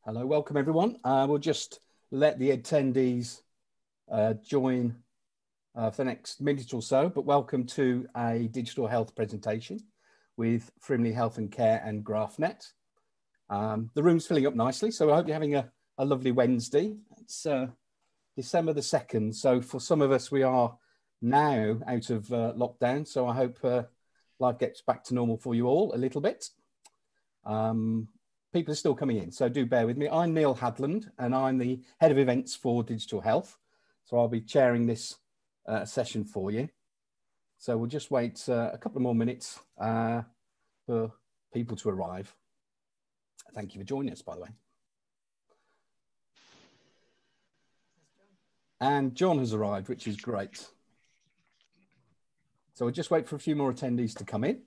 Hello, welcome everyone. We'll just let the attendees join for the next minute or so, but welcome to a digital health presentation with Frimley Health and Care and GraphNet. The room's filling up nicely, so I hope you're having a lovely Wednesday. It's December the 2nd, so for some of us we are now out of lockdown, so I hope life gets back to normal for you all a little bit. People are still coming in, so do bear with me. I'm Neil Hadland, and I'm the Head of Events for Digital Health. So I'll be chairing this session for you. So we'll just wait a couple of more minutes for people to arrive. Thank you for joining us, by the way. And John has arrived, which is great. So we'll just wait for a few more attendees to come in.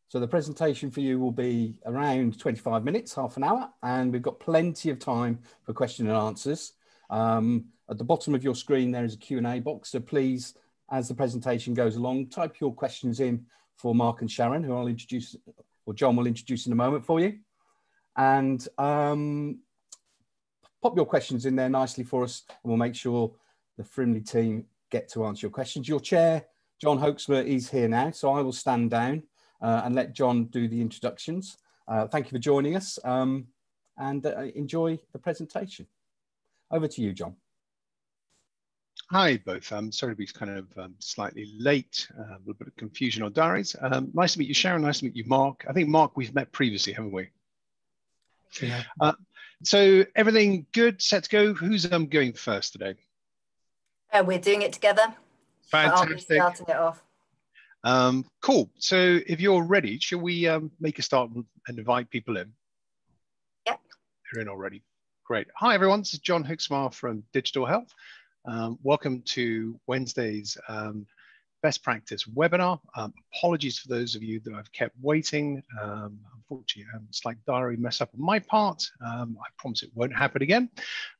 So the presentation for you will be around 25 minutes, half an hour, and we've got plenty of time for question and answers. At the bottom of your screen, there is a Q&A box. So please, as the presentation goes along, type your questions in for Mark and Sharon, who I'll introduce, or John will introduce in a moment for you. And pop your questions in there nicely for us, and we'll make sure the Frimley team get to answer your questions. Your chair, John Hoaxmer, is here now, so I will stand down and let John do the introductions. Thank you for joining us and enjoy the presentation. Over to you, John. Hi, both. I'm sorry to be kind of slightly late, a little bit of confusion on diaries. Nice to meet you, Sharon. Nice to meet you, Mark. I think, Mark, we've met previously, haven't we? Yeah. So everything good, set to go? Who's going first today? We're doing it together. Fantastic. I'll be starting it off. Cool. So if you're ready, shall we make a start and invite people in? Yep. They're in already. Great. Hi, everyone. This is John Hoaxmer from Digital Health. Welcome to Wednesday's Best Practice webinar. Apologies for those of you that I've kept waiting. Unfortunately, a slight diary mess up on my part. I promise it won't happen again.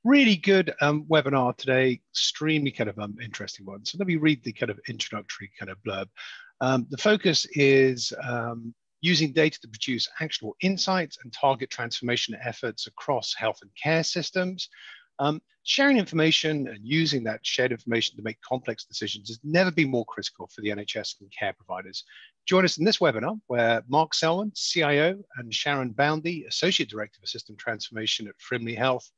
Really good webinar today, extremely kind of interesting one. So let me read the kind of introductory kind of blurb. The focus is using data to produce actionable insights and target transformation efforts across health and care systems. Sharing information and using that shared information to make complex decisions has never been more critical for the NHS and care providers. Join us in this webinar where Mark Sellman, CIO, and Sharon Boundy, Associate Director for System Transformation at Frimley Health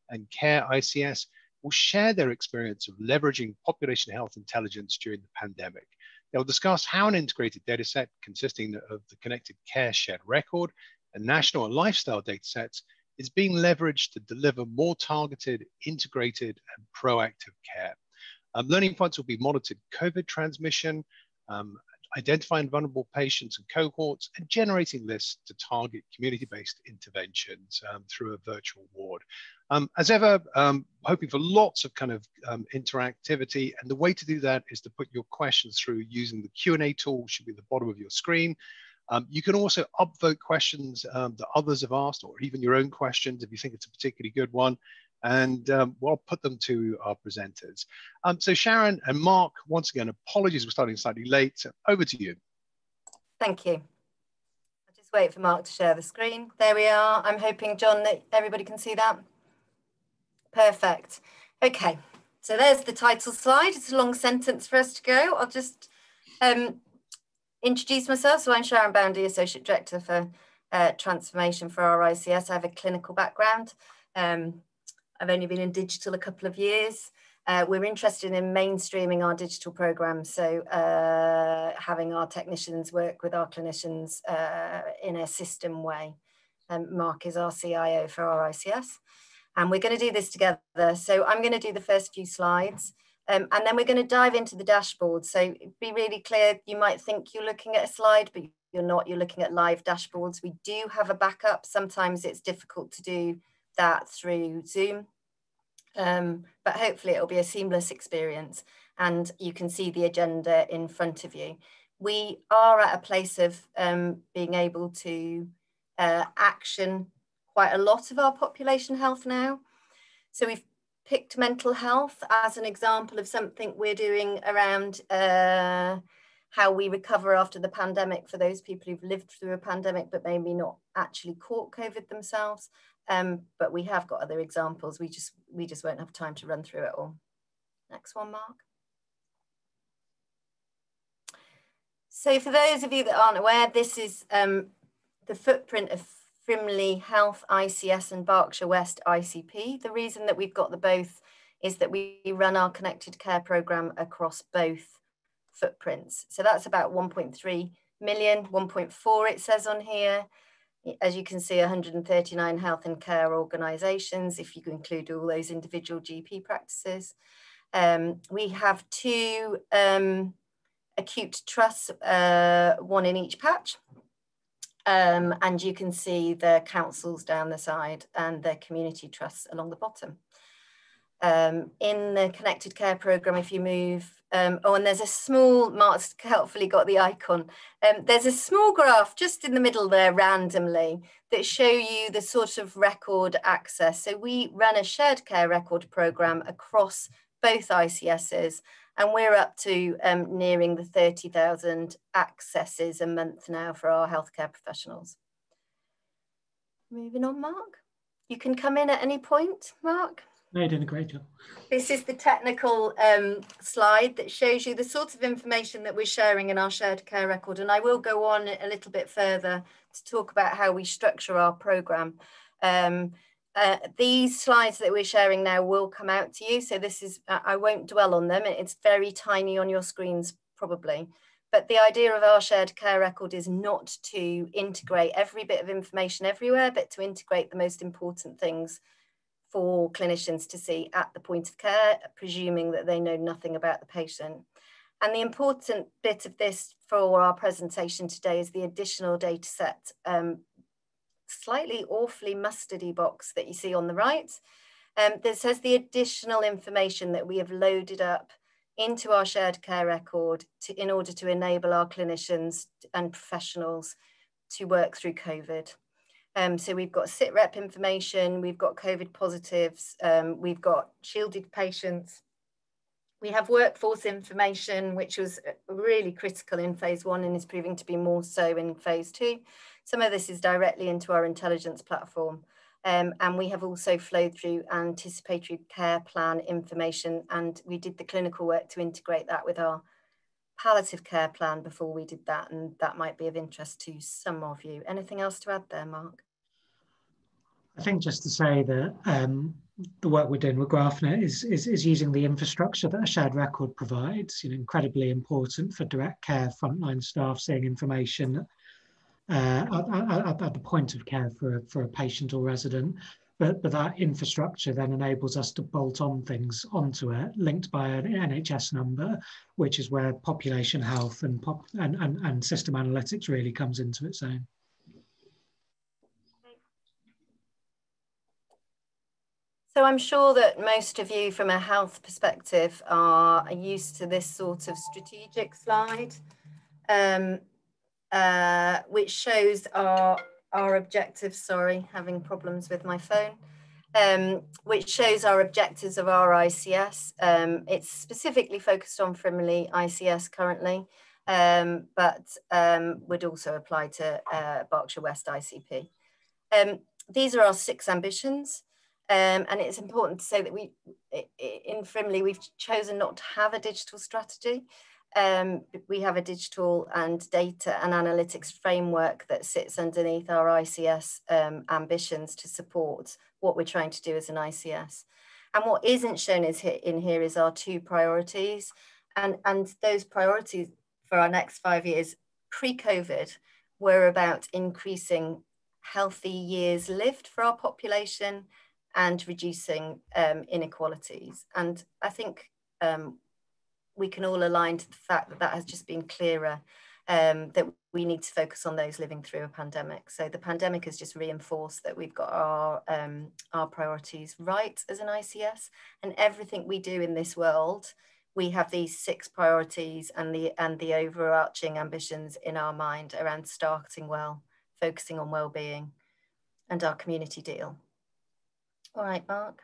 and Care ICS, will share their experience of leveraging population health intelligence during the pandemic. They'll discuss how an integrated data set consisting of the connected care shared record and national and lifestyle data sets is being leveraged to deliver more targeted, integrated, and proactive care. Learning points will be monitored COVID transmission, identifying vulnerable patients and cohorts, and generating lists to target community-based interventions through a virtual ward. As ever, hoping for lots of kind of interactivity, and the way to do that is to put your questions through using the Q&A tool, which should be at the bottom of your screen. You can also upvote questions that others have asked, or even your own questions if you think it's a particularly good one, and we'll put them to our presenters. So Sharon and Mark, once again, apologies for starting slightly late. So over to you. Thank you. I'll just wait for Mark to share the screen. There we are. I'm hoping, John, that everybody can see that. Perfect. Okay, so there's the title slide. It's a long sentence for us to go. I'll just introduce myself. So I'm Sharon Boundy, Associate Director for Transformation for our ICS. I have a clinical background. I've only been in digital a couple of years. We're interested in mainstreaming our digital programs, so having our technicians work with our clinicians in a system way. Mark is our CIO for our ICS, and we're going to do this together. So I'm going to do the first few slides. And then we're going to dive into the dashboard. So be really clear, you might think you're looking at a slide, but you're not, you're looking at live dashboards. We do have a backup. Sometimes it's difficult to do that through Zoom, but hopefully it'll be a seamless experience and you can see the agenda in front of you. We are at a place of being able to action quite a lot of our population health now. So we've picked mental health as an example of something we're doing around how we recover after the pandemic for those people who've lived through a pandemic but maybe not actually caught COVID themselves. But we have got other examples. We just won't have time to run through it all. Next one, Mark. So for those of you that aren't aware, this is the footprint of Frimley Health ICS and Berkshire West ICP. The reason that we've got the both is that we run our connected care programme across both footprints. So that's about 1.3 million, 1.4 it says on here. As you can see, 139 health and care organisations, if you include all those individual GP practices. We have 2 acute trusts, 1 in each patch. And you can see the councils down the side and the community trusts along the bottom. In the connected care programme, if you move, oh, and there's a small, Mark's helpfully got the icon. There's a small graph just in the middle there randomly that show you the sort of record access. So we run a shared care record programme across both ICSs, and we're up to nearing the 30,000 accesses a month now for our healthcare professionals. Moving on, Mark. You can come in at any point, Mark. No, you're doing a great job. This is the technical slide that shows you the sort of information that we're sharing in our shared care record. And I will go on a little bit further to talk about how we structure our programme. These slides that we're sharing now will come out to you. So this is, I won't dwell on them. It's very tiny on your screens probably. But the idea of our shared care record is not to integrate every bit of information everywhere, but to integrate the most important things for clinicians to see at the point of care, presuming that they know nothing about the patient. And the important bit of this for our presentation today is the additional data set, slightly awfully mustardy box that you see on the right. That says the additional information that we have loaded up into our shared care record in order to enable our clinicians and professionals to work through COVID. So we've got sit rep information, we've got COVID positives, we've got shielded patients. We have workforce information, which was really critical in phase 1 and is proving to be more so in phase 2. Some of this is directly into our intelligence platform. And we have also flowed through anticipatory care plan information, and we did the clinical work to integrate that with our palliative care plan before we did that, and that might be of interest to some of you. Anything else to add there, Mark? I think just to say that the work we're doing with GraphNet is using the infrastructure that a shared record provides, incredibly important for direct care frontline staff seeing information at the point of care for a patient or resident. But that infrastructure then enables us to bolt on things onto it, linked by an NHS number, which is where population health and system analytics really comes into its own. So I'm sure that most of you from a health perspective are used to this sort of strategic slide, which shows our objectives, sorry, having problems with my phone, which shows our objectives of our ICS. It's specifically focused on Frimley ICS currently, but would also apply to Berkshire West ICP. These are our 6 ambitions. And it's important to say that in Frimley, we've chosen not to have a digital strategy. We have a digital and data and analytics framework that sits underneath our ICS ambitions to support what we're trying to do as an ICS. And what isn't shown in here is our 2 priorities. And those priorities for our next 5 years pre-COVID were about increasing healthy years lived for our population and reducing inequalities. And I think we can all align to the fact that that has just been clearer, that we need to focus on those living through a pandemic. So the pandemic has just reinforced that we've got our priorities right as an ICS, and everything we do in this world, we have these 6 priorities and the overarching ambitions in our mind around starting well, focusing on well-being, and our community deal. All right, Mark.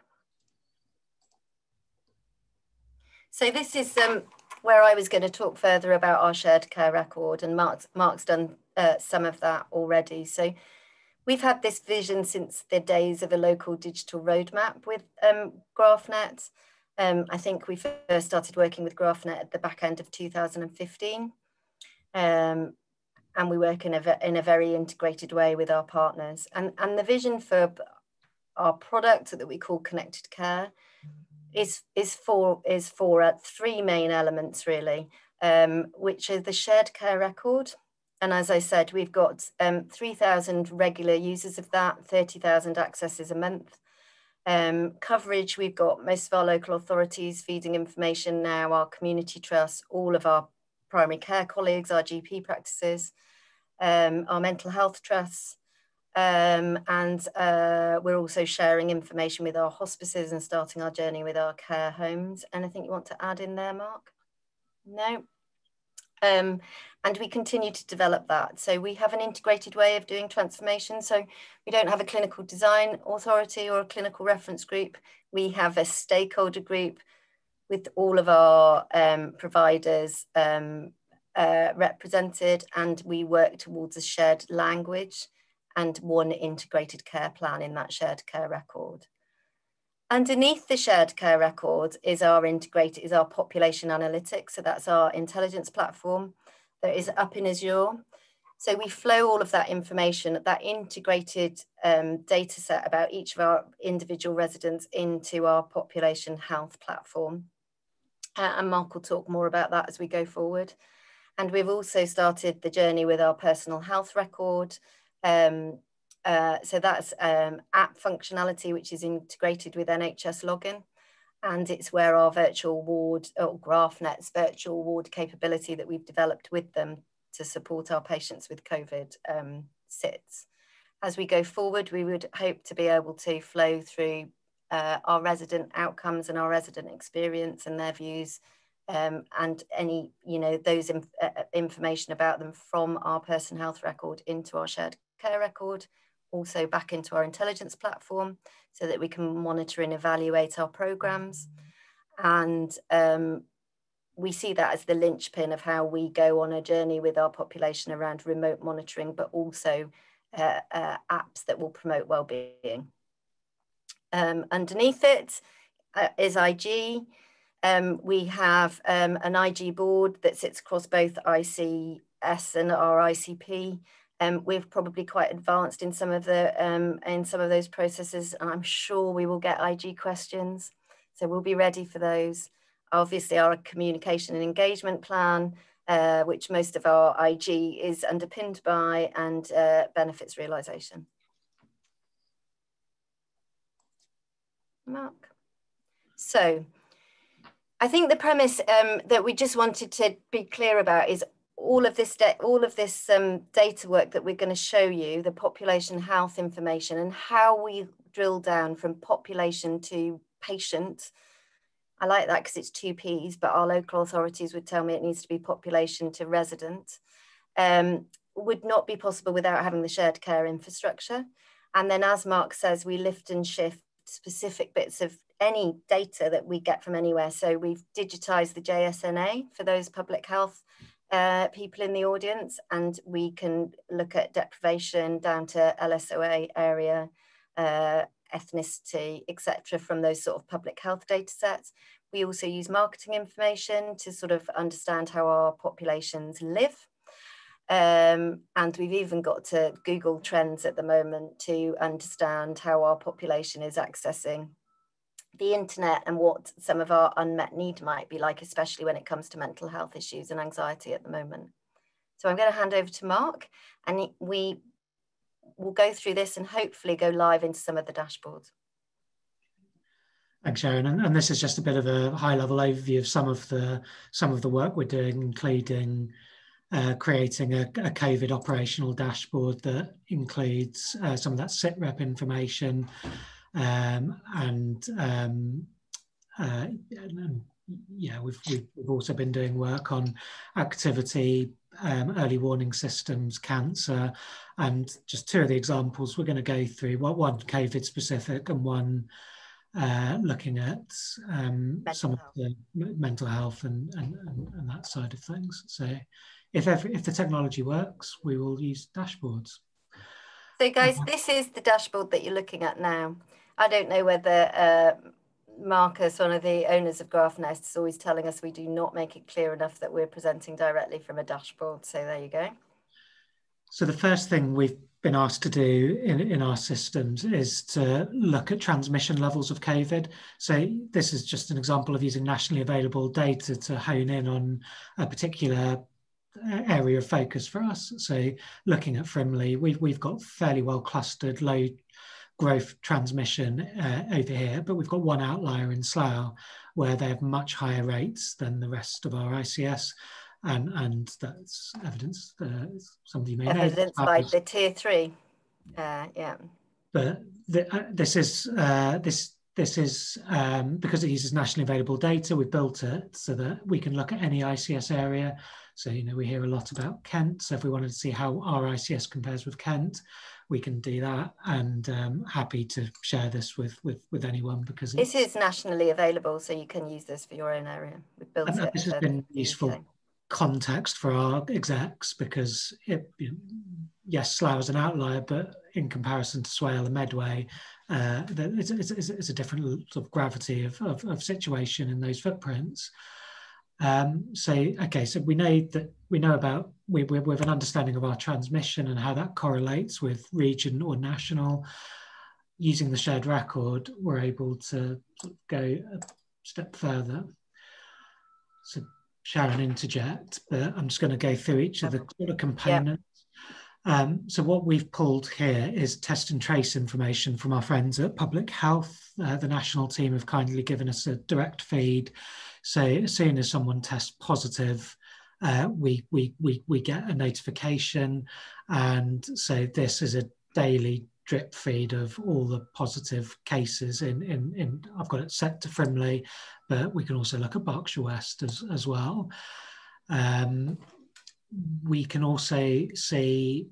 So this is where I was going to talk further about our shared care record, and Mark's done some of that already. So we've had this vision since the days of a local digital roadmap with GraphNet. I think we first started working with GraphNet at the back end of 2015. And we work in a very integrated way with our partners. And the vision for our product that we call Connected Care is for three main elements really, which are the shared care record. And as I said, we've got 3,000 regular users of that, 30,000 accesses a month. Coverage, we've got most of our local authorities feeding information now, our community trusts, all of our primary care colleagues, our GP practices, our mental health trusts, and we're also sharing information with our hospices and starting our journey with our care homes. Anything you want to add in there, Mark? No? And we continue to develop that. So we have an integrated way of doing transformation. So we don't have a clinical design authority or a clinical reference group. We have a stakeholder group with all of our providers represented, and we work towards a shared language and one integrated care plan in that shared care record. Underneath the shared care record is our population analytics. So that's our intelligence platform that is up in Azure. So we flow all of that information, that integrated data set about each of our individual residents into our population health platform. And Mark will talk more about that as we go forward. And we've also started the journey with our personal health record. So that's app functionality, which is integrated with NHS login. And it's where our virtual ward, or GraphNet's virtual ward capability that we've developed with them to support our patients with COVID sits. As we go forward, we would hope to be able to flow through our resident outcomes and our resident experience and their views, and any, those information about them from our person health record into our shared care record, also back into our intelligence platform so that we can monitor and evaluate our programs. And we see that as the linchpin of how we go on a journey with our population around remote monitoring, but also apps that will promote wellbeing. Underneath it is IG. We have an IG board that sits across both ICS and our ICP. We're probably quite advanced in some of those processes, and I'm sure we will get IG questions, so we'll be ready for those. Obviously, our communication and engagement plan, which most of our IG is underpinned by, and benefits realisation. Mark. So I think the premise that we just wanted to be clear about is all of this data work that we're going to show you, the population health information and how we drill down from population to patient. I like that because it's two P's, but our local authorities would tell me it needs to be population to resident. Would not be possible without having the shared care infrastructure. And then, as Mark says, we lift and shift specific bits of any data that we get from anywhere. So we've digitized the JSNA for those public health people in the audience, and we can look at deprivation down to LSOA area, ethnicity, etc., from those sort of public health data sets. We also use marketing information to sort of understand how our populations live. And we've even got to Google Trends at the moment to understand how our population is accessing the internet and what some of our unmet need might be like, especially when it comes to mental health issues and anxiety at the moment. So I'm going to hand over to Mark, and we will go through this and hopefully go live into some of the dashboards. Thanks, Sharon. And this is just a bit of a high-level overview of some of the work we're doing, including creating a COVID operational dashboard that includes some of that SITREP information, we've also been doing work on activity, early warning systems, cancer, and just two of the examples we're going to go through. One COVID specific and one looking at some of the mental health and that side of things. So if the technology works, we will use dashboards. So guys, this is the dashboard that you're looking at now. I don't know whether Marcus, one of the owners of GraphNest, is always telling us we do not make it clear enough that we're presenting directly from a dashboard. So there you go. So the first thing we've been asked to do in our systems is to look at transmission levels of COVID. So this is just an example of using nationally available data to hone in on a particular area of focus for us. So looking at Frimley, we've got fairly well clustered low growth transmission over here, but we've got one outlier in Slough where they have much higher rates than the rest of our ICS. And that's evidence. Some of you may know. Evidence by the tier 3. Yeah. But this is because it uses nationally available data. We've built it so that we can look at any ICS area. So we hear a lot about Kent. So if we wanted to see how our ICS compares with Kent, we can do that. And happy to share this with anyone because this is nationally available, so you can use this for your own area. We've built it. This has been useful context for our execs because yes, Slough is an outlier, but in comparison to Swale and Medway, it's a different sort of gravity of situation in those footprints. So we know about we have an understanding of our transmission and how that correlates with region or national. Using the shared record, we're able to go a step further. So Sharon, interject, but I'm just going to go through each of the sort of components. Yeah. So what we've pulled here is test and trace information from our friends at Public Health. The national team have kindly given us a direct feed. So as soon as someone tests positive, we get a notification. And so this is a daily drip feed of all the positive cases in I've got it set to Frimley, but we can also look at Berkshire West as well. We can also see,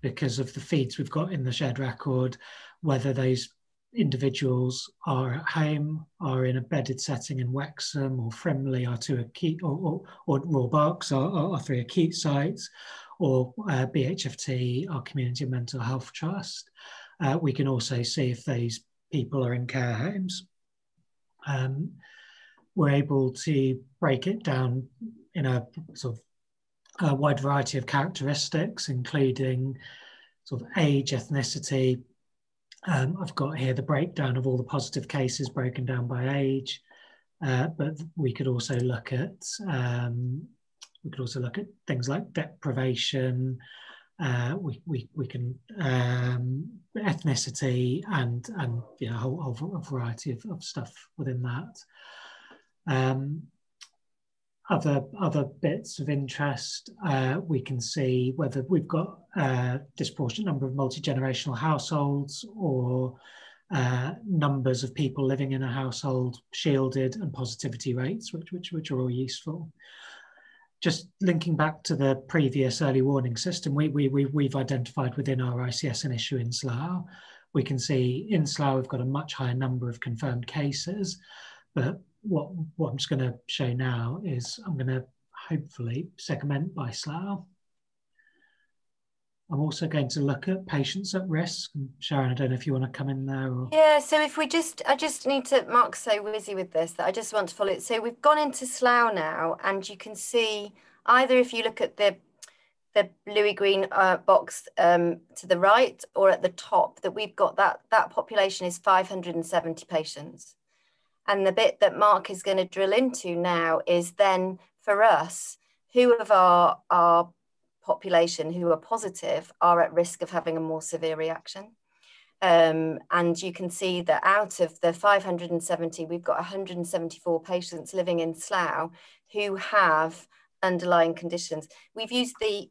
because of the feeds we've got in the shared record, whether those individuals are at home, are in a bedded setting in Wexham or Frimley, are 2 acute, or Royal Berks are 3 acute sites, or BHFT, our Community and Mental Health Trust. We can also see if those people are in care homes. We're able to break it down in a sort of a wide variety of characteristics, including sort of age, ethnicity. I've got here the breakdown of all the positive cases broken down by age, but we could also look at things like deprivation. We can ethnicity and a whole variety of stuff within that. Other bits of interest, we can see whether we've got a disproportionate number of multi-generational households or numbers of people living in a household shielded, and positivity rates, which are all useful. Just linking back to the previous early warning system, we've identified within our ICS an issue in Slough. We can see in Slough we've got a much higher number of confirmed cases, but what I'm just going to show now is I'm going to hopefully segment by Slough. I'm also going to look at patients at risk. Sharon, I don't know if you want to come in there. Or... Yeah, so if I just need to, Mark's so whizzy with this that I just want to follow it. So we've gone into Slough now, and you can see either if you look at the bluey green box to the right or at the top, that we've got that population is 570 patients. And the bit that Mark is going to drill into now is then for us, who of our population who are positive are at risk of having a more severe reaction. And you can see that out of the 570, we've got 174 patients living in Slough who have underlying conditions. We've used the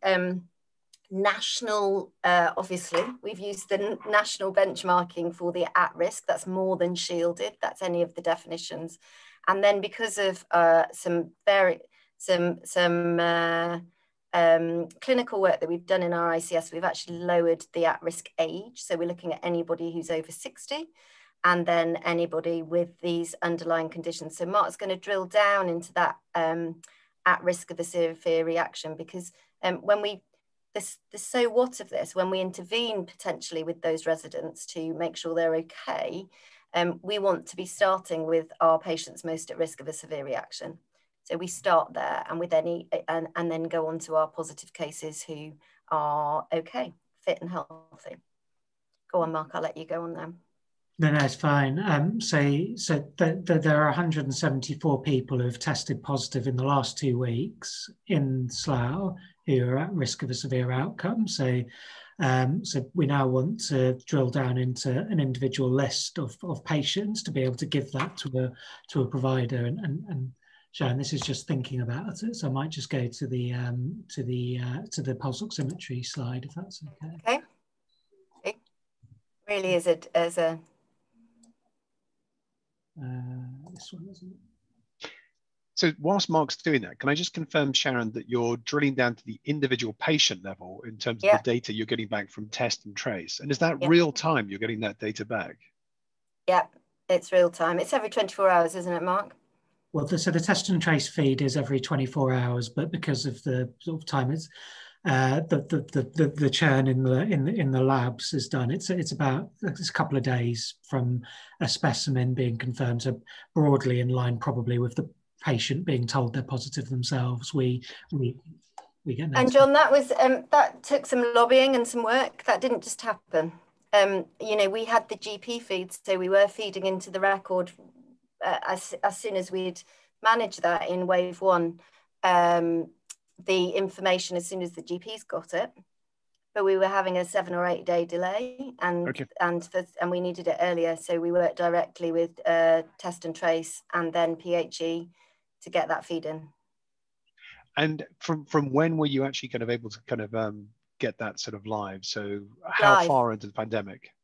national, obviously, we've used the national benchmarking for the at risk. That's more than shielded. That's any of the definitions. And then because of some clinical work that we've done in our ICS, we've actually lowered the at-risk age. So we're looking at anybody who's over 60. and then anybody with these underlying conditions. So Mark's going to drill down into that at risk of a severe reaction, because when we, the so what of this, when we intervene potentially with those residents to make sure they're okay, we want to be starting with our patients most at risk of a severe reaction. So we start there, and with any, and then go on to our positive cases who are okay, fit and healthy. Go on, Mark, I'll let you go on then. No, it's fine. So there are 174 people who have tested positive in the last 2 weeks in Slough who are at risk of a severe outcome. So we now want to drill down into an individual list of patients to be able to give that to a provider. And Sharon, this is just thinking about it. So I might just go to the pulse oximetry slide, if that's okay. Okay. It really is as a this one, isn't it? So whilst Mark's doing that, can I just confirm, Sharon, that you're drilling down to the individual patient level in terms of the data you're getting back from test and trace? And is that real time you're getting that data back? Yeah, it's real time. It's every 24 hours, isn't it, Mark? Well, so the test and trace feed is every 24 hours, but because of the sort of time it's the churn in the labs is done. It's about a couple of days from a specimen being confirmed, so broadly in line probably with the patient being told they're positive themselves. We get notified. And John, that was that took some lobbying and some work. That didn't just happen. You know, we had the GP feeds, so we were feeding into the record as soon as we'd managed that in wave one. The information as soon as the GPs got it, but we were having a 7 or 8 day delay, and we needed it earlier, so we worked directly with test and trace and then PHE to get that feed in. And from when were you actually kind of able to kind of get that sort of live? So how far into the pandemic?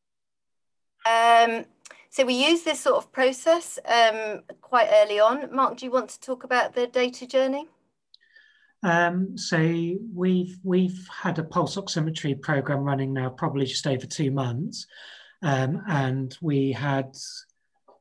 So we use this sort of process quite early on. Mark, do you want to talk about the data journey? So we've had a pulse oximetry program running now probably just over 2 months, and we had,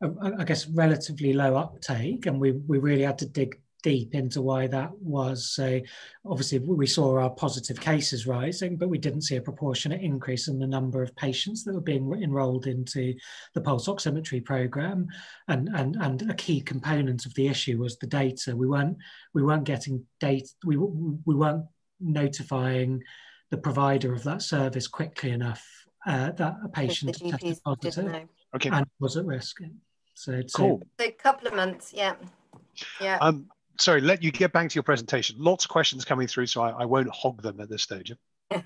I guess, relatively low uptake, and we really had to dig deep into why that was. So obviously we saw our positive cases rising, but we didn't see a proportionate increase in the number of patients that were being enrolled into the pulse oximetry program. And a key component of the issue was the data. We weren't getting data. We weren't notifying the provider of that service quickly enough that a patient tested positive and was at risk. So cool. So a couple of months, yeah. Sorry, let you get back to your presentation. Lots of questions coming through, so I won't hog them at this stage. Well,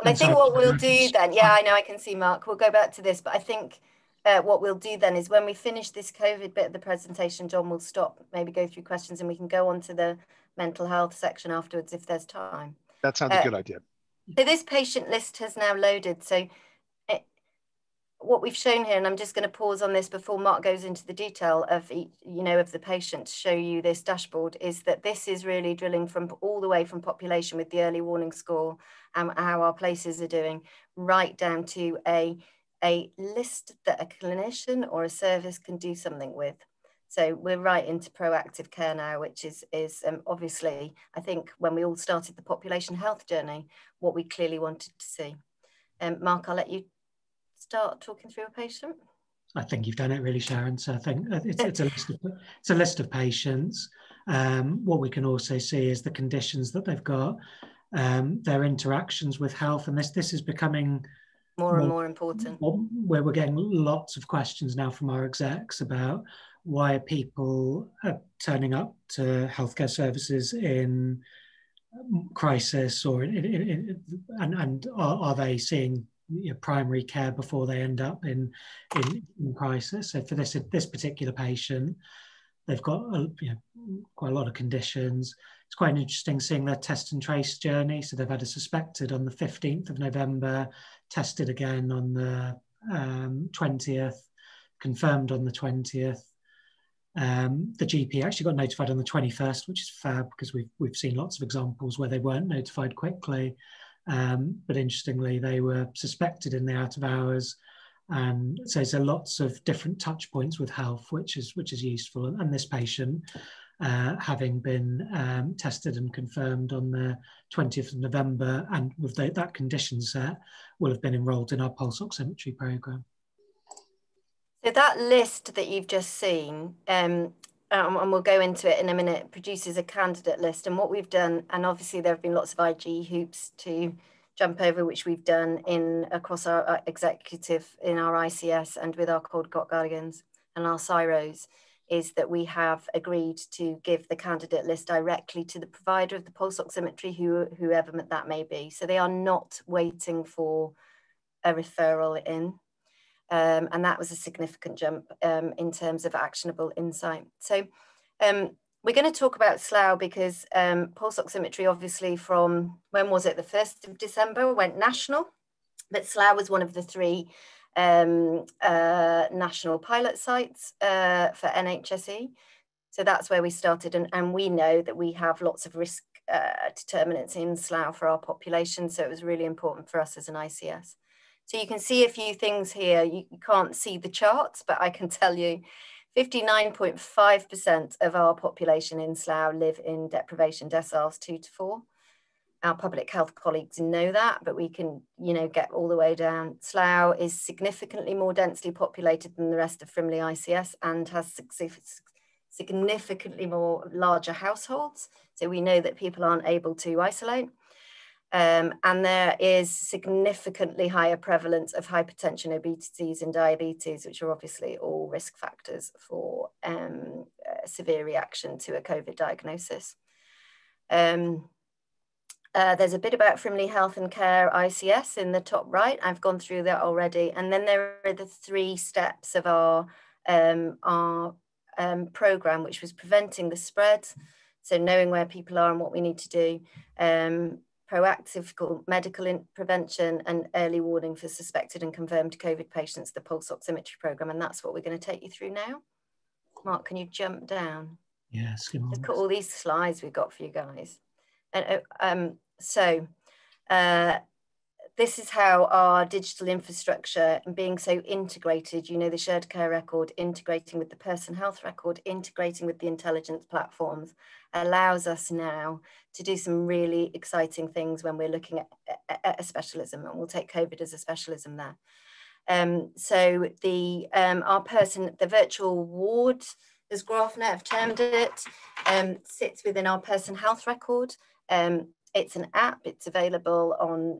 I think what we'll do then, I know, I can see Mark, we'll go back to this, but I think what we'll do then is when we finish this COVID bit of the presentation, John will stop, maybe go through questions, and we can go on to the mental health section afterwards if there's time. That sounds a good idea. So this patient list has now loaded. So what we've shown here, and I'm just going to pause on this before Mark goes into the detail of each, of the patient to show you this dashboard, is that this is really drilling from all the way from population with the early warning score and how our places are doing, right down to a list that a clinician or a service can do something with. So we're right into proactive care now, which is obviously, I think when we all started the population health journey, what we clearly wanted to see. Mark, I'll let you start talking through a patient. I think you've done it really, Sharon. So I think it's a list of patients. What we can also see is the conditions that they've got, their interactions with health, and this is becoming more and more important. Where we're getting lots of questions now from our execs about why people are turning up to healthcare services in crisis, or and are they seeing primary care before they end up in crisis. So for this particular patient, they've got quite a lot of conditions. It's quite interesting seeing their test and trace journey. So they've had a suspected on the 15th of November, tested again on the 20th, confirmed on the 20th. The GP actually got notified on the 21st, which is fab, because we've seen lots of examples where they weren't notified quickly. But interestingly, they were suspected in the out of hours And so lots of different touch points with health, which is useful. And this patient, having been tested and confirmed on the 20th of November, and with that condition set, will have been enrolled in our pulse oximetry program. So that list that you've just seen, and we'll go into it in a minute, produces a candidate list. And what we've done, and obviously there have been lots of IG hoops to jump over, which we've done across our executive in our ICS and with our Cold Guardians and our CIROs, is that we have agreed to give the candidate list directly to the provider of the pulse oximetry, whoever that may be. So they are not waiting for a referral in. And that was a significant jump in terms of actionable insight. So we're going to talk about SLAU because pulse oximetry, obviously from, when was it? The 1st of December went national, but SLAU was one of the 3 national pilot sites for NHSE. So that's where we started. And we know that we have lots of risk determinants in SLAU for our population. So it was really important for us as an ICS. So you can see a few things here. You can't see the charts, but I can tell you 59.5% of our population in SLAU live in deprivation deciles 2 to 4. Our public health colleagues know that, but we can, get all the way down. SLAU is significantly more densely populated than the rest of Frimley ICS and has significantly more larger households. So we know that people aren't able to isolate. And there is significantly higher prevalence of hypertension, obesities, and diabetes, which are obviously all risk factors for severe reaction to a COVID diagnosis. There's a bit about Frimley Health and Care ICS in the top right. I've gone through that already. And then there are the 3 steps of our program, which was preventing the spread. So knowing where people are and what we need to do. Proactive medical prevention and early warning for suspected and confirmed COVID patients, the pulse oximetry program. And that's what we're going to take you through now. Mark, can you jump down? Yes. Look at all these slides we've got for you guys. And this is how our digital infrastructure and being so integrated, the shared care record, integrating with the person health record, integrating with the intelligence platforms, allows us now to do some really exciting things when we're looking at a specialism, and we'll take COVID as a specialism there. So the virtual ward, as GraphNet have termed it, sits within our person health record. It's an app. It's available on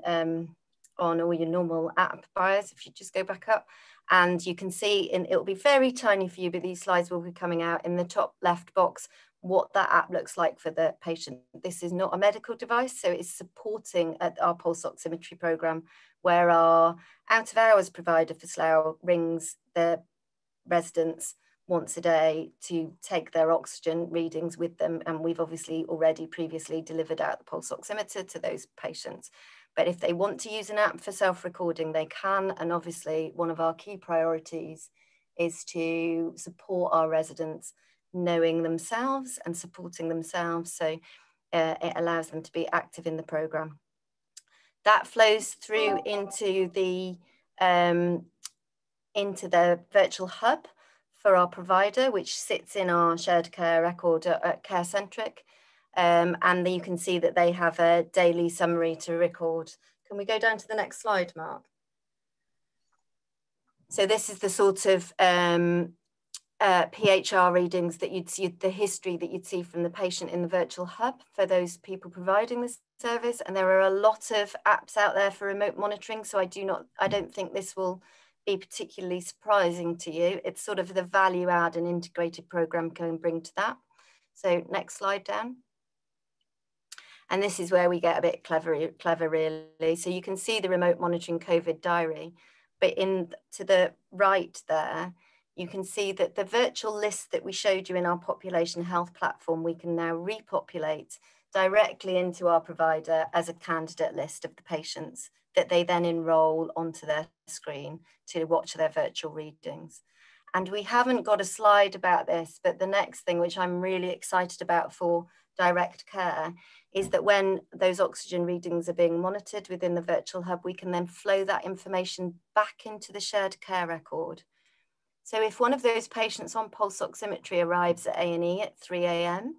all your normal app buyers. If you just go back up, and you can see, and it'll be very tiny for you, but these slides will be coming out in the top left box, what that app looks like for the patient. This is not a medical device, so it's supporting our pulse oximetry program, where our out of hours provider for SLAU rings the residents once a day to take their oxygen readings with them. And we've obviously already previously delivered out the pulse oximeter to those patients. But if they want to use an app for self-recording, they can. And obviously one of our key priorities is to support our residents knowing themselves and supporting themselves. So it allows them to be active in the program. That flows through into the virtual hub for our provider, which sits in our shared care record at CareCentric. And you can see that they have a daily summary to record. Can we go down to the next slide, Mark? So this is the sort of PHR readings that you'd see, the history that you'd see from the patient in the virtual hub for those people providing this service. And there are a lot of apps out there for remote monitoring. So I don't think this will be particularly surprising to you. It's sort of the value add an integrated program can bring to that. So next slide down. And this is where we get a bit clever really. So you can see the remote monitoring COVID diary, but to the right there, you can see that the virtual list that we showed you in our population health platform, we can now repopulate directly into our provider as a candidate list of the patients that they then enroll onto their screen to watch their virtual readings. And we haven't got a slide about this, but the next thing, which I'm really excited about for direct care, is that when those oxygen readings are being monitored within the virtual hub, we can then flow that information back into the shared care record. So if one of those patients on pulse oximetry arrives at A&E at 3 a.m,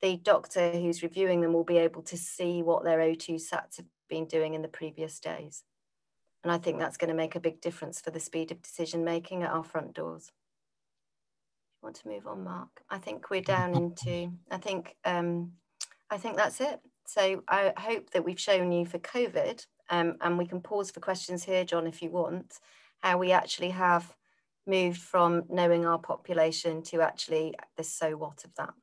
the doctor who's reviewing them will be able to see what their O2 sats have been doing in the previous days. And I think that's going to make a big difference for the speed of decision making at our front doors. You want to move on, Mark? I think we're down into, I think that's it. So I hope that we've shown you for COVID, and we can pause for questions here, John, if you want, how we actually have moved from knowing our population to actually the so what of that.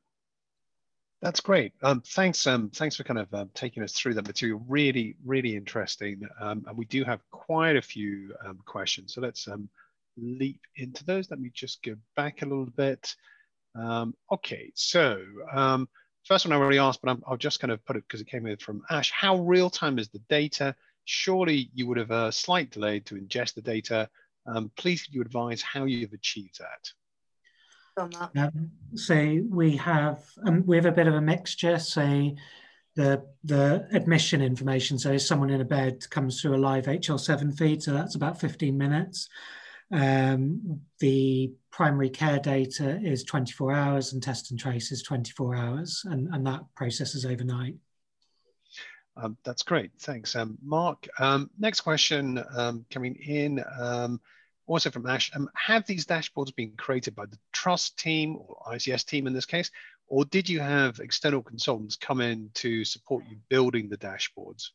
That's great. Thanks for kind of taking us through that material. Really, really interesting. And we do have quite a few questions. So let's leap into those. Let me just go back a little bit. Okay, so first one I already asked, but I'll just kind of put it because it came in from Ash. How real time is the data? Surely you would have a slight delay to ingest the data. Please could you advise how you've achieved that? So we have a bit of a mixture. So the admission information, so if someone in a bed comes through a live HL7 feed, so that's about 15 minutes. The primary care data is 24 hours and test and trace is 24 hours, and that processes overnight. That's great, thanks. Mark, next question coming in, also from Ash. Have these dashboards been created by the Trust team or ICS team in this case, or did you have external consultants come in to support you building the dashboards?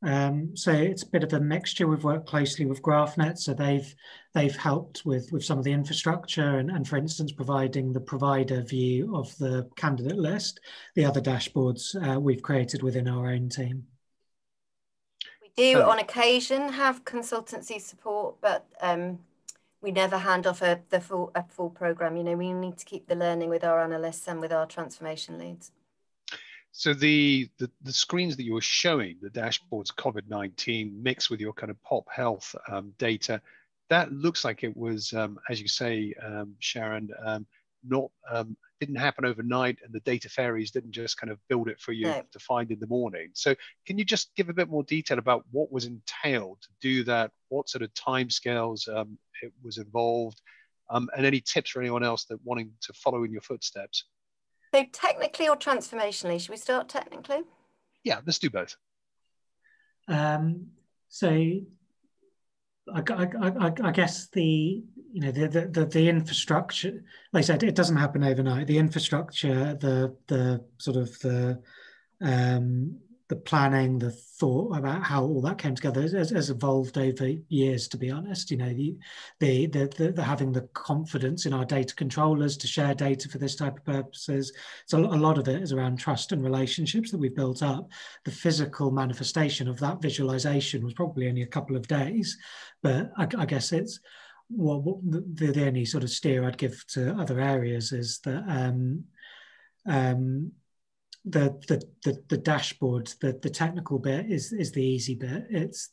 So it's a bit of a mixture. We've worked closely with GraphNet, so they've helped with some of the infrastructure and for instance, providing the provider view of the candidate list. The other dashboards we've created within our own team. We do on occasion have consultancy support, but we never hand off a full program. You know, we need to keep the learning with our analysts and with our transformation leads. So the screens that you were showing, the dashboards COVID-19 mixed with your kind of pop health data, that looks like it was, as you say, Sharon, didn't happen overnight, and the data fairies didn't just kind of build it for you to find in the morning. So can you just give a bit more detail about what was entailed to do that, what sort of timescales it was involved, and any tips for anyone else that wanting to follow in your footsteps? So technically or transformationally? Should we start technically? Yeah, let's do both. So I guess the infrastructure, like I said, it doesn't happen overnight. The infrastructure, the planning, the thought about how all that came together has evolved over years, to be honest. You know, the having the confidence in our data controllers to share data for this type of purposes. So a lot of it is around trust and relationships that we've built up. The physical manifestation of that visualization was probably only a couple of days, but I guess it's the only sort of steer I'd give to other areas is that the dashboard, the technical bit is the easy bit. It's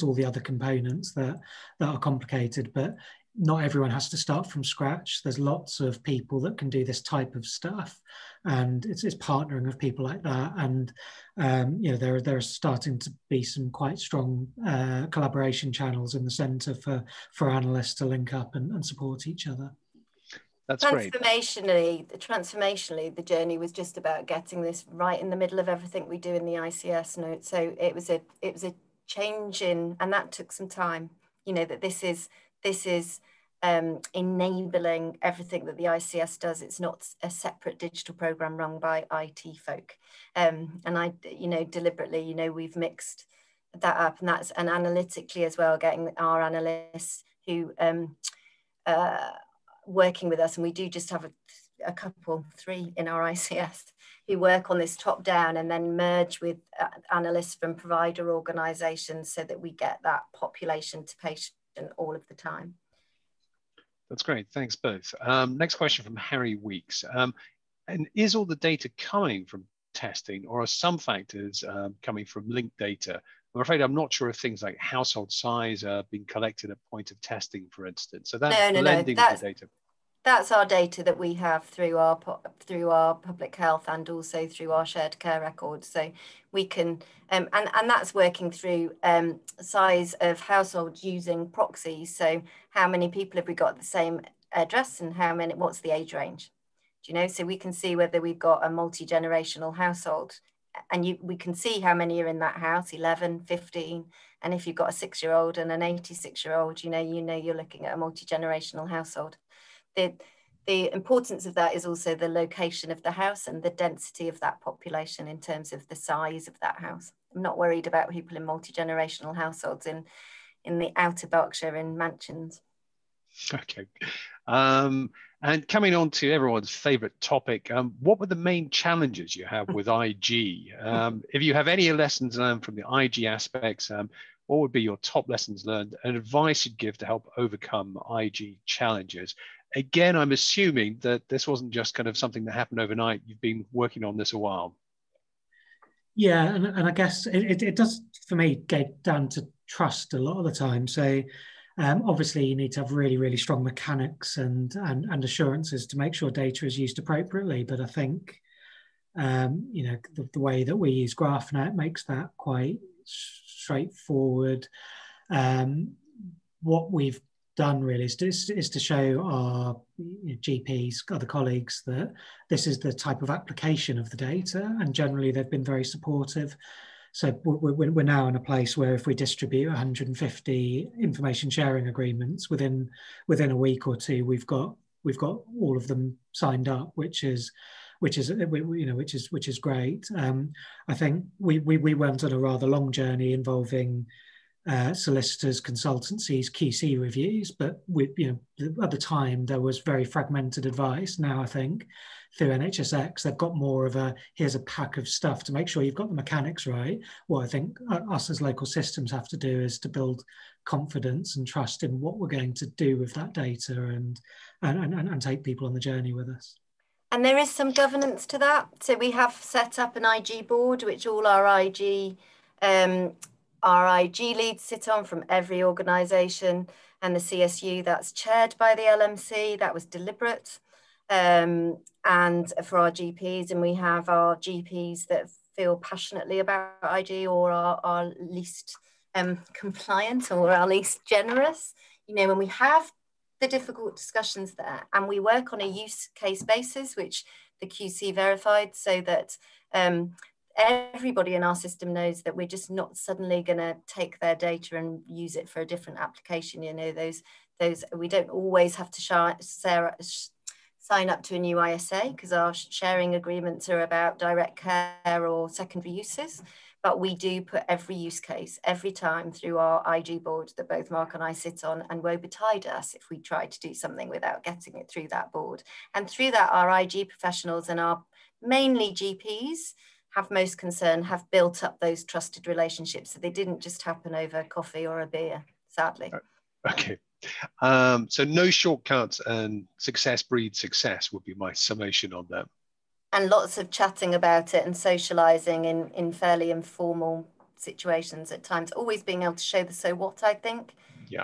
all the other components that are complicated, but not everyone has to start from scratch. There's lots of people that can do this type of stuff, and it's partnering with people like that. And you know, there are starting to be some quite strong collaboration channels in the centre for analysts to link up and support each other. That's great. Transformationally, the journey was just about getting this right in the middle of everything we do in the ICS note. So it was a change in, and that took some time. You know, that this is enabling everything that the ICS does. It's not a separate digital program run by IT folk. And I, you know, deliberately, you know, we've mixed that up, and that's, and analytically as well, getting our analysts who working with us, and we do just have a couple, 3 in our ICS who work on this top down and then merge with analysts from provider organizations so that we get that population to patient all of the time. That's great, thanks both. Next question from Harry Weeks. And is all the data coming from testing, or are some factors coming from linked data? I'm afraid I'm not sure if things like household size are being collected at point of testing, for instance. So that's blending of the data. That's our data that we have through our public health and also through our shared care records. So we can, and that's working through size of households using proxies. So how many people have we got at the same address and what's the age range? Do you know? So we can see whether we've got a multi-generational household, and we can see how many are in that house, 11, 15. And if you've got a 6-year-old and an 86-year-old, you know you're looking at a multi-generational household. The importance of that is also the location of the house and the density of that population in terms of the size of that house. I'm not worried about people in multi-generational households in the outer Berkshire in mansions. Okay. And coming on to everyone's favorite topic, what were the main challenges you have with IG? If you have any lessons learned from the IG aspects, what would be your top lessons learned and advice you'd give to help overcome IG challenges? Again, I'm assuming that this wasn't just kind of something that happened overnight. You've been working on this a while. Yeah, and I guess it does, for me, get down to trust a lot of the time. So obviously you need to have really, really strong mechanics and assurances to make sure data is used appropriately. But I think, you know, the way that we use GraphNet makes that quite straightforward. What we've done really is to show our GPs, other colleagues, that this is the type of application of the data, and generally they've been very supportive. So we're now in a place where if we distribute 150 information sharing agreements within a week or two, we've got all of them signed up, which is great. I think we went on a rather long journey involving solicitors, consultancies, QC reviews, but at the time there was very fragmented advice. Now I think through NHSX they've got more of a, here's a pack of stuff to make sure you've got the mechanics right. What I think us as local systems have to do is to build confidence and trust in what we're going to do with that data and take people on the journey with us. And there is some governance to that. So we have set up an IG board, which all our IG leads sit on from every organisation, and the CSU that's chaired by the LMC. That was deliberate. And for our GPs, and we have our GPs that feel passionately about IG or are least compliant or are least generous. You know, when we have the difficult discussions there, and we work on a use case basis, which the QC verified, so that everybody in our system knows that we're just not suddenly going to take their data and use it for a different application. You know, those we don't always have to sign up to a new ISA, because our sharing agreements are about direct care or secondary uses. But we do put every use case every time through our IG board that both Mark and I sit on, and woe betide us if we try to do something without getting it through that board. And through that, our IG professionals and our mainly GPs have most concern, have built up those trusted relationships. So they didn't just happen over coffee or a beer, sadly. Okay. So no shortcuts, and success breeds success would be my summation on that. And lots of chatting about it and socializing in fairly informal situations at times. Always being able to show the so what, I think,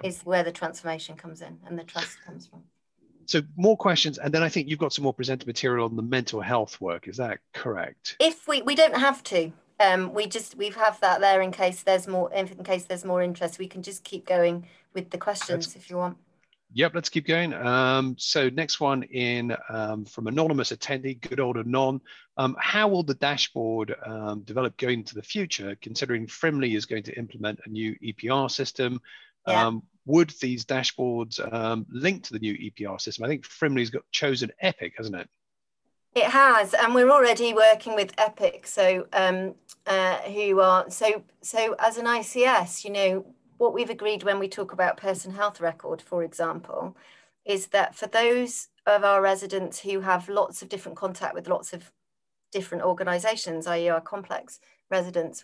is where the transformation comes in and the trust comes from. So more questions, and then I think you've got some more presented material on the mental health work. Is that correct? If we don't have to, we have that there in case there's more interest. We can just keep going with the questions if you want. Yep, let's keep going. So next one in from anonymous attendee, good old Anon. How will the dashboard develop going into the future, considering Frimley is going to implement a new EPR system? Would these dashboards link to the new EPR system? I think Frimley's got chosen Epic, hasn't it? It has, and we're already working with Epic. So who are so as an ICS, you know, what we've agreed when we talk about person health record, for example, is that for those of our residents who have lots of different contact with lots of different organisations, i.e. our complex residents,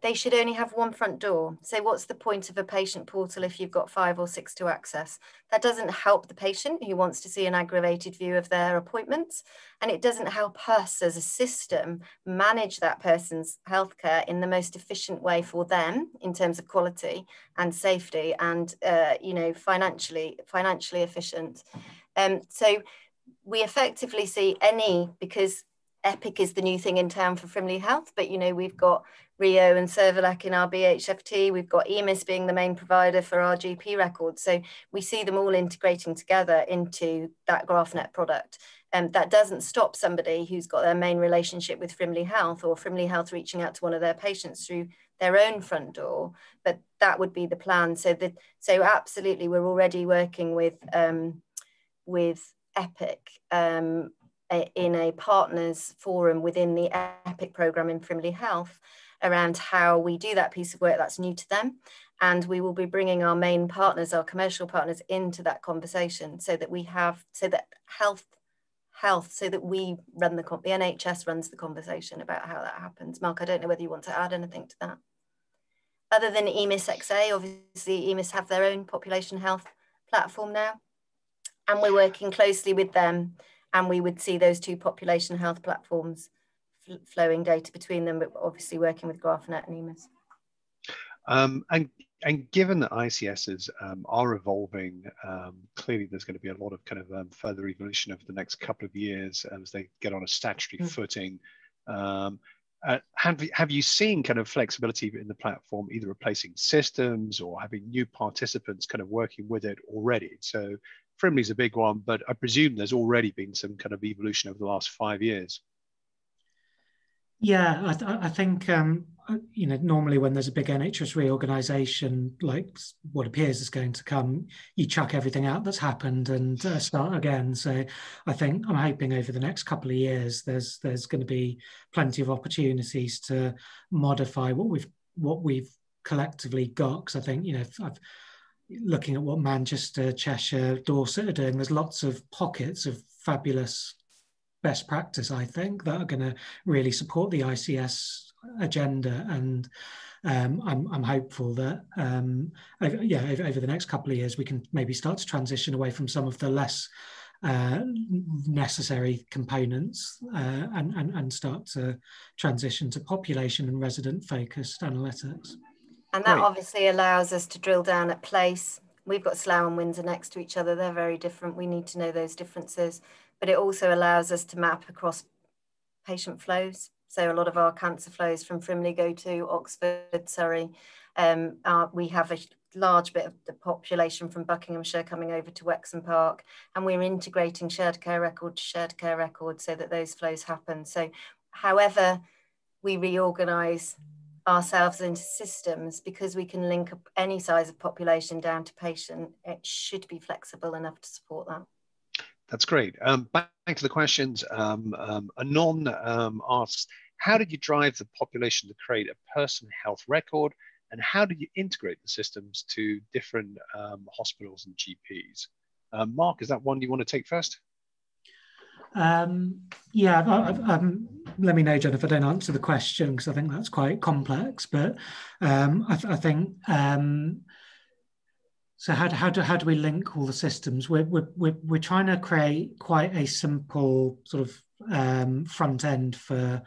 they should only have one front door. So what's the point of a patient portal if you've got 5 or 6 to access? That doesn't help the patient who wants to see an aggregated view of their appointments. And it doesn't help us as a system manage that person's healthcare in the most efficient way for them in terms of quality and safety and, you know, financially efficient. So we effectively see because Epic is the new thing in town for Frimley Health, but you know, we've got Rio and Serverlac in our BHFT, we've got EMIS being the main provider for our GP records. So we see them all integrating together into that GraphNet product. And that doesn't stop somebody who's got their main relationship with Frimley Health or Frimley Health reaching out to one of their patients through their own front door, but that would be the plan. So absolutely, we're already working with Epic in a partners forum within the Epic program in Frimley Health around how we do that piece of work that's new to them. And we will be bringing our main partners, our commercial partners, into that conversation so that we run the NHS runs the conversation about how that happens. Mark, I don't know whether you want to add anything to that. Other than EMIS XA, obviously EMIS have their own population health platform now. And we're working closely with them, and we would see those 2 population health platforms flowing data between them, but obviously working with GraphNet and EMIS. And given that ICSs are evolving, clearly there's going to be a lot of kind of further evolution over the next couple of years as they get on a statutory footing. Have you seen kind of flexibility in the platform, either replacing systems or having new participants kind of working with it already? So Frimley's a big one, but I presume there's already been some kind of evolution over the last 5 years. Yeah, I think, you know, normally when there's a big NHS reorganisation, like what appears is going to come, you chuck everything out that's happened and start again. So I think I'm hoping over the next couple of years, there's going to be plenty of opportunities to modify what we've collectively got. Because I think, you know, looking at what Manchester, Cheshire, Dorset are doing, there's lots of pockets of fabulous best practice, I think, that are going to really support the ICS agenda. And I'm hopeful that over the next couple of years, we can maybe start to transition away from some of the less necessary components and start to transition to population and resident focused analytics. And that obviously allows us to drill down at place. We've got Slough and Windsor next to each other. They're very different. We need to know those differences. But it also allows us to map across patient flows. So a lot of our cancer flows from Frimley go to Oxford, Surrey. We have a large bit of the population from Buckinghamshire coming over to Wexham Park, and we're integrating shared care record to shared care record so that those flows happen. So however we reorganise ourselves into systems, because we can link up any size of population down to patient, it should be flexible enough to support that. That's great. Back to the questions. Anon asks, how did you drive the population to create a person health record, and how did you integrate the systems to different hospitals and GPs? Mark, is that one you want to take first? Yeah, let me know, John, if I don't answer the question, because I think that's quite complex. But I think so. How do we link all the systems? We're trying to create quite a simple sort of front end for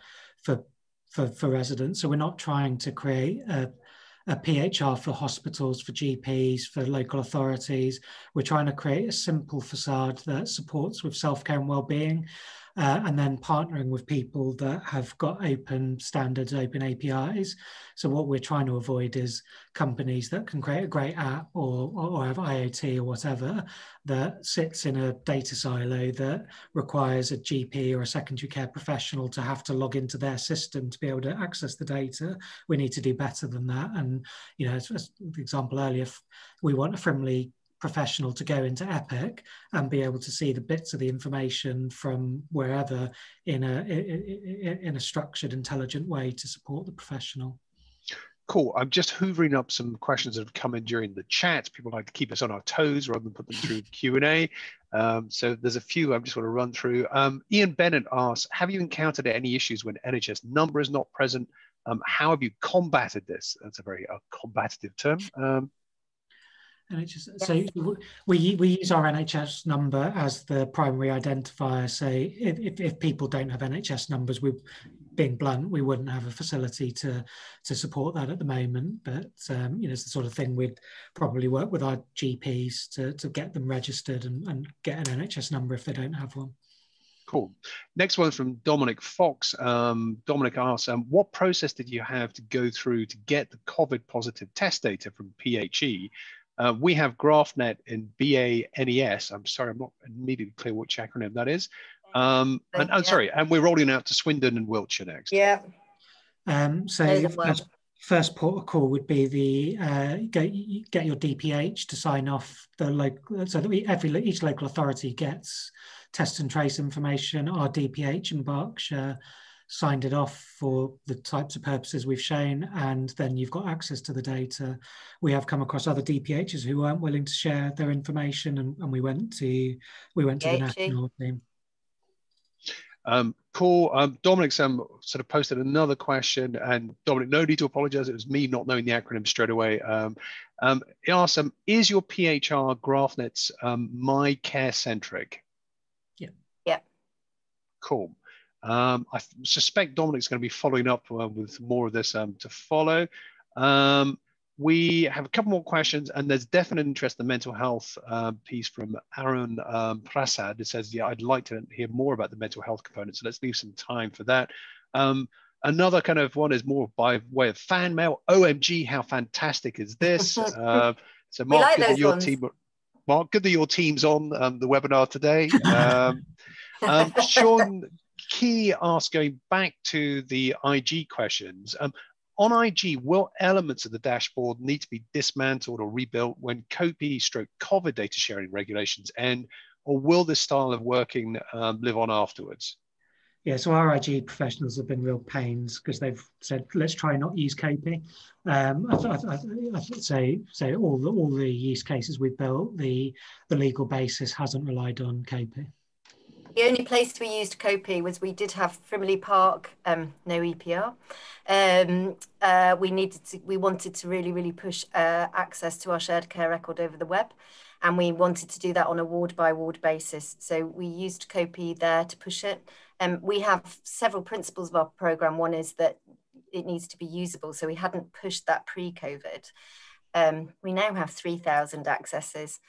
residents. So we're not trying to create a PHR for hospitals, for GPs, for local authorities. We're trying to create a simple facade that supports with self-care and well-being, and then partnering with people that have got open standards, open APIs. So what we're trying to avoid is companies that can create a great app or have IoT or whatever that sits in a data silo that requires a GP or a secondary care professional to have to log into their system to be able to access the data. We need to do better than that. And, you know, as the example earlier, we want a Frimley professional to go into Epic and be able to see the bits of the information from wherever in a structured, intelligent way to support the professional. Cool. I'm just hoovering up some questions that have come in during the chat. People like to keep us on our toes rather than put them through Q&A. So there's a few I just want to run through. Ian Bennett asks, have you encountered any issues when NHS number is not present How have you combated this? That's a very combative term. NHS, so we use our NHS number as the primary identifier. Say if people don't have NHS numbers, being blunt, we wouldn't have a facility to support that at the moment. But you know, it's the sort of thing we'd probably work with our GPs to get them registered and get an NHS number if they don't have one. Cool. Next one from Dominic Fox. Dominic asks, what process did you have to go through to get the COVID positive test data from PHE? We have GraphNet in BANES. I'm sorry, I'm not immediately clear which acronym that is. And sorry, and we're rolling out to Swindon and Wiltshire next. Yeah. So first port of call would be the get your DPH to sign off the local, so that each local authority gets test and trace information. Our DPH in Berkshire signed it off for the types of purposes we've shown, and then you've got access to the data. We have come across other DPHs who weren't willing to share their information, and we went to the national team. Cool. Dominic's sort of posted another question, and Dominic, no need to apologize. It was me not knowing the acronym straight away. He asked, is your PHR GraphNets my care centric? Yeah. Yeah. Cool. I suspect Dominic's going to be following up with more of this to follow. We have a couple more questions, and there's definite interest in the mental health piece from Aaron Prasad. It says, yeah, I'd like to hear more about the mental health component, so let's leave some time for that. Another kind of one is more by way of fan mail. OMG, how fantastic is this? So Mark, good that your team, Mark, good that your team's on the webinar today. Sean Key asks, going back to the IG questions, on IG, will elements of the dashboard need to be dismantled or rebuilt when COPE/COVID data sharing regulations end, or will this style of working live on afterwards? Yeah, so our IG professionals have been real pains because they've said, let's try not use COPE. I'd say all the use cases we've built, the legal basis hasn't relied on COPE. The only place we used COPE was we did have Frimley Park, no EPR. We wanted to really push access to our shared care record over the web, and we wanted to do that on a ward by ward basis. So we used COPE there to push it. We have several principles of our program. One is that it needs to be usable. So we hadn't pushed that pre-COVID. We now have 3,000 accesses.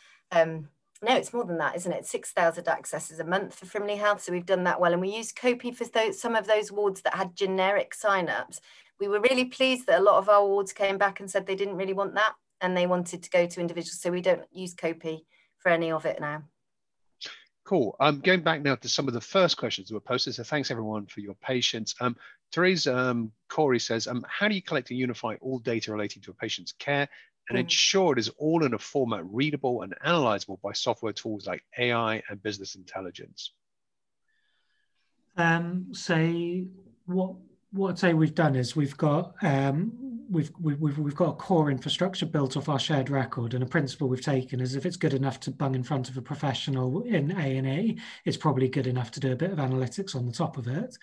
No, it's more than that, isn't it? 6,000 accesses a month for Frimley Health. So we've done that well. And we used COPE for some of those wards that had generic signups. We were really pleased that a lot of our wards came back and said they didn't really want that, and they wanted to go to individuals. So we don't use COPE for any of it now. Cool. Going back now to some of the first questions that were posted. So thanks everyone for your patience. Therese Corey says, how do you collect and unify all data relating to a patient's care and ensure it is all in a format readable and analyzable by software tools like AI and business intelligence? So what I'd say we've done is we've got we've got a core infrastructure built off our shared record, and a principle we've taken is if it's good enough to bung in front of a professional in A&E, it's probably good enough to do a bit of analytics on the top of it.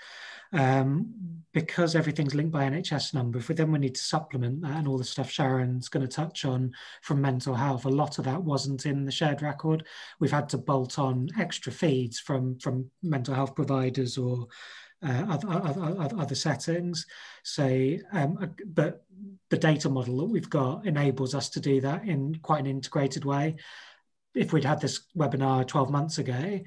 Because everything's linked by NHS number, if we need to supplement that and all the stuff Sharon's going to touch on from mental health, a lot of that wasn't in the shared record. We've had to bolt on extra feeds from mental health providers or other settings. So, but the data model that we've got enables us to do that in quite an integrated way. If we'd had this webinar 12 months ago,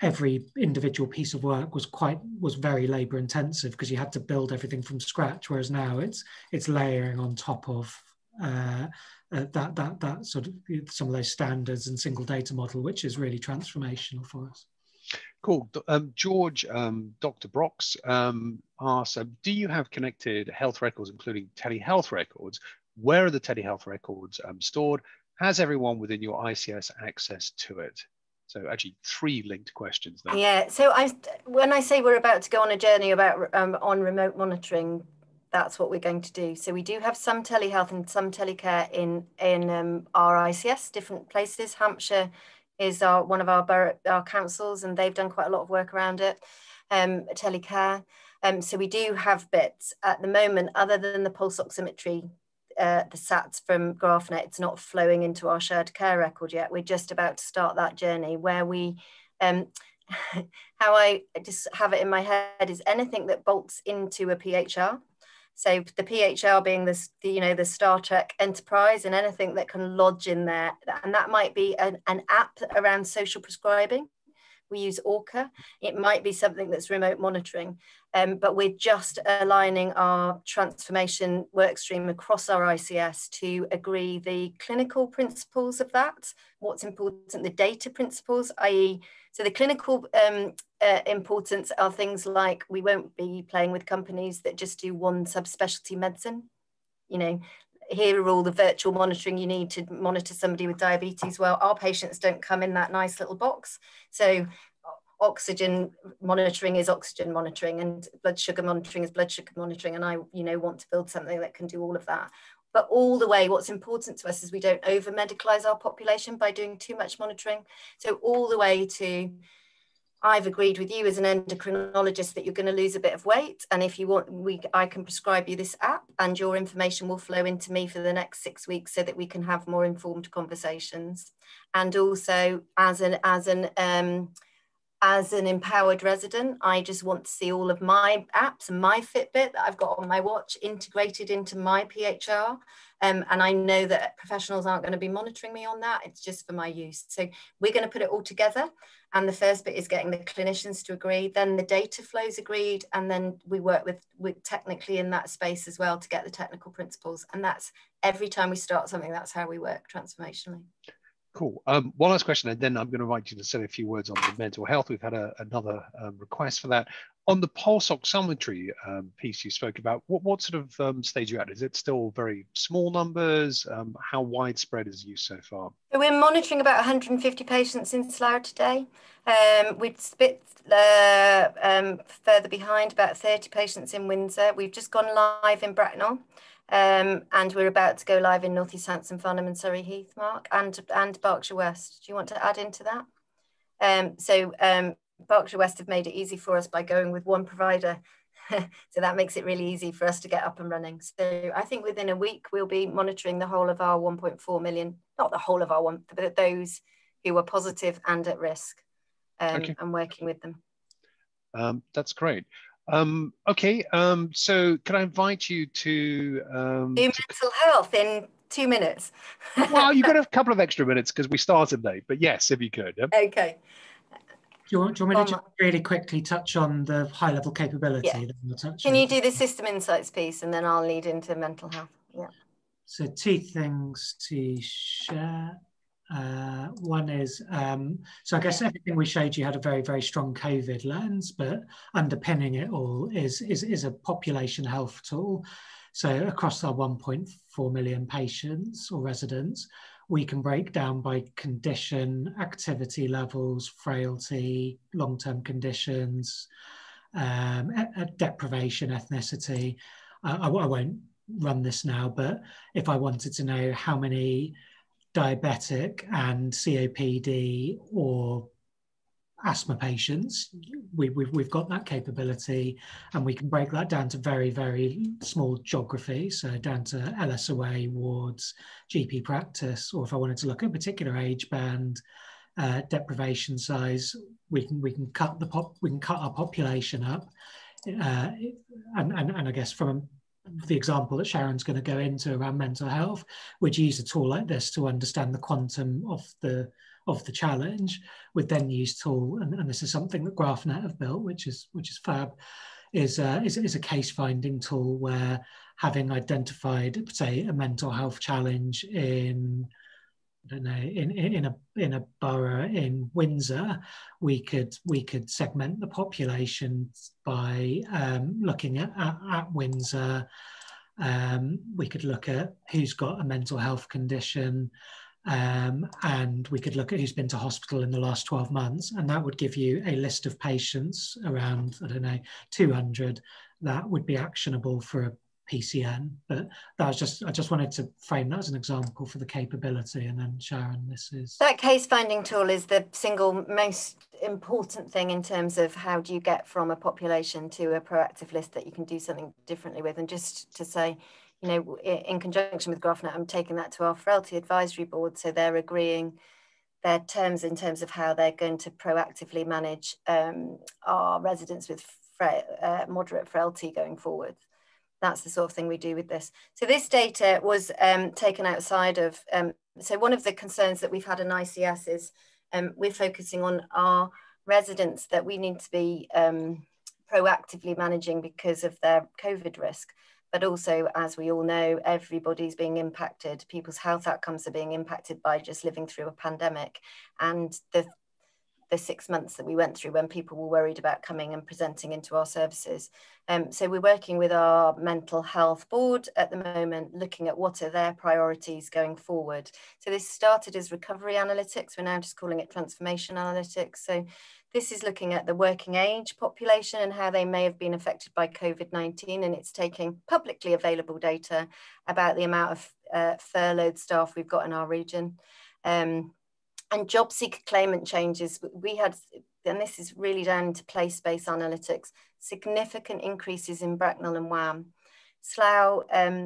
every individual piece of work was very labor intensive because you had to build everything from scratch, whereas now it's layering on top of that sort of some of those standards and single data model, which is really transformational for us. Cool. George, Dr. Brox asks, do you have connected health records, including telehealth records? Where are the telehealth records stored? Has everyone within your ICS access to it? So actually 3 linked questions there. Yeah, so when I say we're about to go on a journey about on remote monitoring, that's what we're going to do. So we do have some telehealth and some telecare in our ICS, different places. Hampshire is one of our councils, and they've done quite a lot of work around it, telecare. So we do have bits at the moment, other than the pulse oximetry, the SATs from GraphNet, it's not flowing into our shared care record yet. We're just about to start that journey where we, how I just have it in my head is anything that bolts into a PHR. So the PHR being the Star Trek Enterprise, and anything that can lodge in there. And that might be an app around social prescribing. We use Orca. It might be something that's remote monitoring, but we're just aligning our transformation workstream across our ICS to agree the clinical principles of that, what's important, the data principles, i.e. so the clinical importance are things like we won't be playing with companies that just do one subspecialty medicine. You know, here are all the virtual monitoring you need to monitor somebody with diabetes. Well, our patients don't come in that nice little box. So oxygen monitoring is oxygen monitoring, and blood sugar monitoring is blood sugar monitoring. And I, want to build something that can do all of that. But all the way, what's important to us is we don't over medicalize our population by doing too much monitoring. So all the way to, I've agreed with you as an endocrinologist that you're going to lose a bit of weight. And if you want, I can prescribe you this app, and your information will flow into me for the next 6 weeks so that we can have more informed conversations. And also as an empowered resident, I just want to see all of my apps and my Fitbit that I've got on my watch integrated into my PHR. And I know that professionals aren't going to be monitoring me on that. It's just for my use. So we're going to put it all together. And the first bit is getting the clinicians to agree. Then the data flows agreed. And then we work with technically in that space as well to get the technical principles. And that's every time we start something, that's how we work transformationally. Cool. One last question, and then I'm going to invite you to say a few words on the mental health. We've had another request for that. On the pulse oximetry piece you spoke about, what sort of stage are you at? Is it still very small numbers? How widespread is use so far? So we're monitoring about 150 patients in Slough today. We've split further behind, about 30 patients in Windsor. We've just gone live in Bracknell. And we're about to go live in North East Hampton, Farnham and Surrey Heath, Mark, and Berkshire West. Do you want to add into that? Berkshire West have made it easy for us by going with one provider. So that makes it really easy for us to get up and running. So I think within a week, we'll be monitoring the whole of our 1.4 million, not the whole of our one, but those who are positive and at risk, Okay. and working with them. That's great. Okay, so can I invite you to do mental health in 2 minutes? Well, you've got a couple of extra minutes because we started late, but yes, if you could. Yep. Okay. Do you want me to just really quickly touch on the high-level capability? Yeah. That we'll touch Can you do the system insights piece, and then I'll lead into mental health? Yeah. So 2 things to share. One is, so I guess everything we showed you had a very, very strong COVID lens, but underpinning it all is a population health tool. So across our 1.4 million patients or residents, we can break down by condition, activity levels, frailty, long-term conditions, deprivation, ethnicity. I won't run this now, but if I wanted to know how many diabetic and COPD or asthma patients, we've got that capability, and we can break that down to very, very small geography, so down to LSOA wards, GP practice, or if I wanted to look at a particular age band, deprivation size, we can cut our population up, and I guess from the example that Sharon's going to go into around mental health, we'd use a tool like this to understand the quantum of the challenge. We'd then use tool, and this is something that GraphNet have built, which is fab, is a case finding tool where, having identified, say, a mental health challenge in, I don't know, in a borough in Windsor, we could segment the population by looking at Windsor. We could look at who's got a mental health condition, and we could look at who's been to hospital in the last 12 months, and that would give you a list of patients, around, I don't know, 200, that would be actionable for PCN, but that was I just wanted to frame that as an example for the capability. And then Sharon, this is... That case finding tool is the single most important thing in terms of how do you get from a population to a proactive list that you can do something differently with. And just to say, you know, in conjunction with GraphNet, I'm taking that to our Frailty Advisory Board, so they're agreeing their terms in terms of how they're going to proactively manage our residents with moderate frailty going forward. That's the sort of thing we do with this. So this data was taken outside of, so one of the concerns that we've had in ICS is we're focusing on our residents that we need to be proactively managing because of their COVID risk. But also, as we all know, everybody's being impacted. People's health outcomes are being impacted by just living through a pandemic. And the 6 months that we went through when people were worried about coming and presenting into our services. So we're working with our mental health board at the moment, looking at what are their priorities going forward. So this started as recovery analytics. We're now just calling it transformation analytics. So this is looking at the working age population and how they may have been affected by COVID-19. And it's taking publicly available data about the amount of furloughed staff we've got in our region. And job seeker claimant changes, we had, and this is really down to place-based analytics, significant increases in Bracknell and Wham. Slough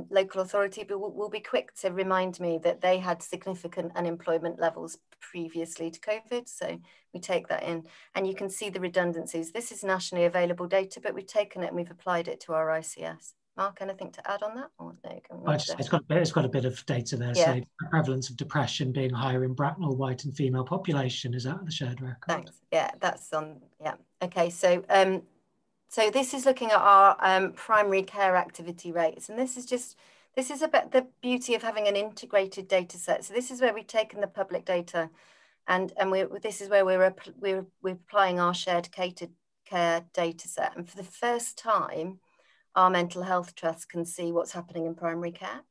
local authority will be quick to remind me that they had significant unemployment levels previously to COVID, so we take that in. And you can see the redundancies. This is nationally available data, but we've taken it and we've applied it to our ICS. Mark, anything to add on that? Or no, it's got a bit of data there. Yeah. So the prevalence of depression being higher in Bracknell, white and female population, is that the shared record? Thanks. Yeah, that's on. Yeah. Okay. So so this is looking at our primary care activity rates, and this is about the beauty of having an integrated data set. So this is where we've taken the public data, and this is where we're applying our shared catered care data set, and for the first time, our mental health trusts can see what's happening in primary care.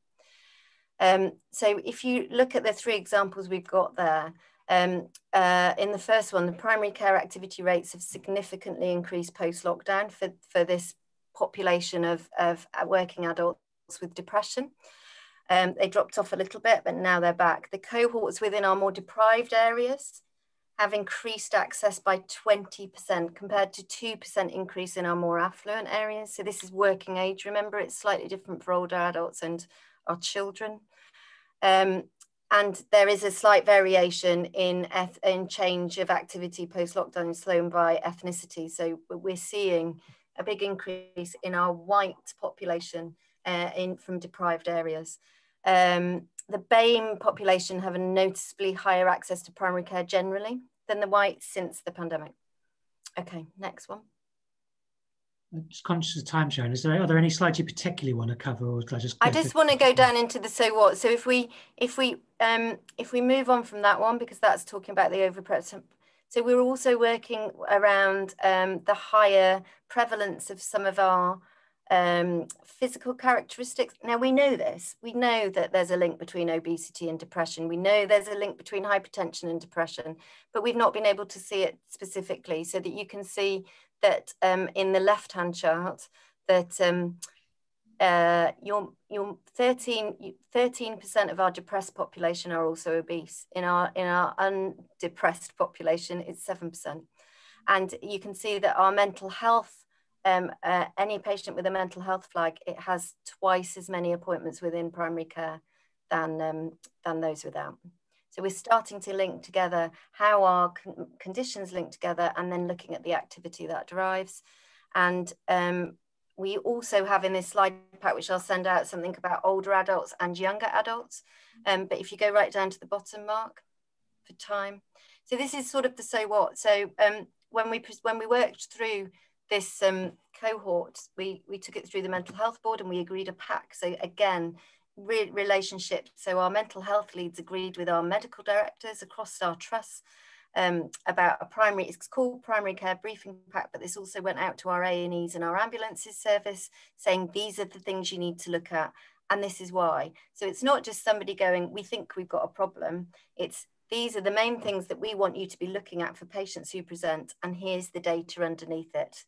So if you look at the 3 examples we've got there, in the first one, the primary care activity rates have significantly increased post-lockdown for this population of working adults with depression. They dropped off a little bit, but now they're back. The cohorts within our more deprived areas have increased access by 20% compared to 2% increase in our more affluent areas. So this is working age. Remember, it's slightly different for older adults and our children. And there is a slight variation in change of activity post-lockdown slowed by ethnicity. So we're seeing a big increase in our white population from deprived areas. The BAME population have a noticeably higher access to primary care generally than the whites since the pandemic. Okay, next one. I'm just conscious of time, Sharon. Are there any slides you particularly want to cover, or I just want to go down into the so what. So if we move on from that one, because that's talking about the overprep. So we're also working around the higher prevalence of some of our physical characteristics. Now we know this. We know that there's a link between obesity and depression. We know there's a link between hypertension and depression, but we've not been able to see it specifically, so that you can see that in the left-hand chart that your 13% of our depressed population are also obese. In our undepressed population, it's 7%. And you can see that our mental health, any patient with a mental health flag, it has twice as many appointments within primary care than those without. So we're starting to link together how our conditions link together, and then looking at the activity that drives. And we also have in this slide pack, which I'll send out, something about older adults and younger adults. But if you go right down to the bottom, Mark, for time. So this is sort of the so what. So when we worked through this cohort, we took it through the mental health board and we agreed a pack. So again, relationship. So our mental health leads agreed with our medical directors across our trusts about a primary, it's called primary care briefing pack, but this also went out to our A&Es and our ambulances service saying these are the things you need to look at, and this is why. So it's not just somebody going, we think we've got a problem. It's these are the main things that we want you to be looking at for patients who present, and here's the data underneath it.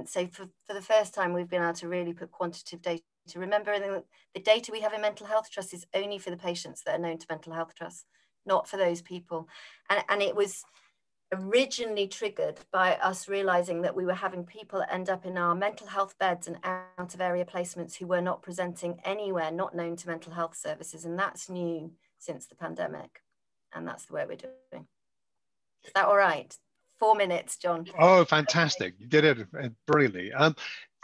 So for the first time, we've been able to really put quantitative data Remember, the data we have in mental health trusts is only for the patients that are known to mental health trusts, not for those people. And it was originally triggered by us realizing that we were having people end up in our mental health beds and out of area placements who were not presenting anywhere, not known to mental health services. And that's new since the pandemic. And that's the work we're doing. Is that all right? 4 minutes, John. Oh, fantastic. You did it brilliantly.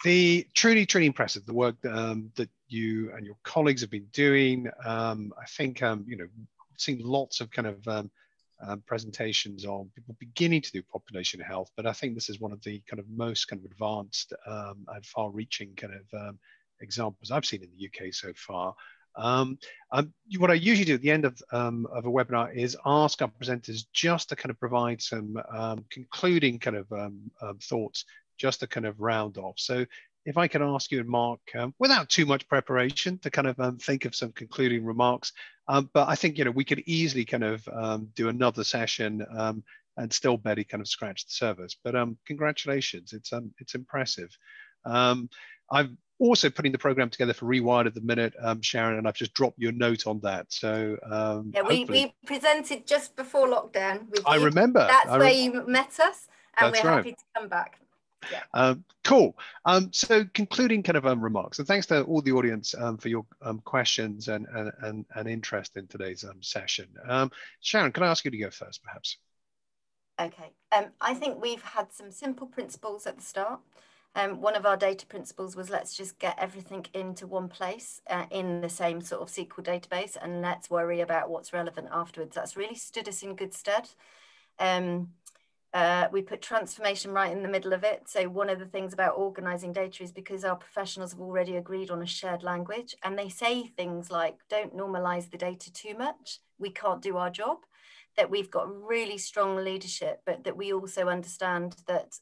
The truly impressive, the work that you and your colleagues have been doing. I think, you know, seen lots of kind of presentations on people beginning to do population health, but I think this is one of the kind of most kind of advanced and far-reaching kind of examples I've seen in the UK so far. What I usually do at the end of a webinar is ask our presenters just to kind of provide some concluding kind of thoughts, just to kind of round off. So if I could ask you and Mark, without too much preparation, to kind of think of some concluding remarks. But I think, you know, we could easily kind of do another session and still barely kind of scratch the surface. But congratulations, it's impressive. I'm also putting the program together for Rewired at the minute, Sharon, and I've just dropped you a note on that. So yeah, we presented just before lockdown with you. I remember. That's where you met us, and we're happy to come back. Yeah. Cool. So concluding kind of remarks, and thanks to all the audience for your questions and interest in today's session. Sharon, can I ask you to go first, perhaps? Okay. I think we've had some simple principles at the start. One of our data principles was let's just get everything into one place in the same sort of SQL database, and let's worry about what's relevant afterwards. That's really stood us in good stead. We put transformation right in the middle of it. So one of the things about organizing data is because our professionals have already agreed on a shared language, and they say things like, don't normalize the data too much, we can't do our job, that we've got really strong leadership, but that we also understand that,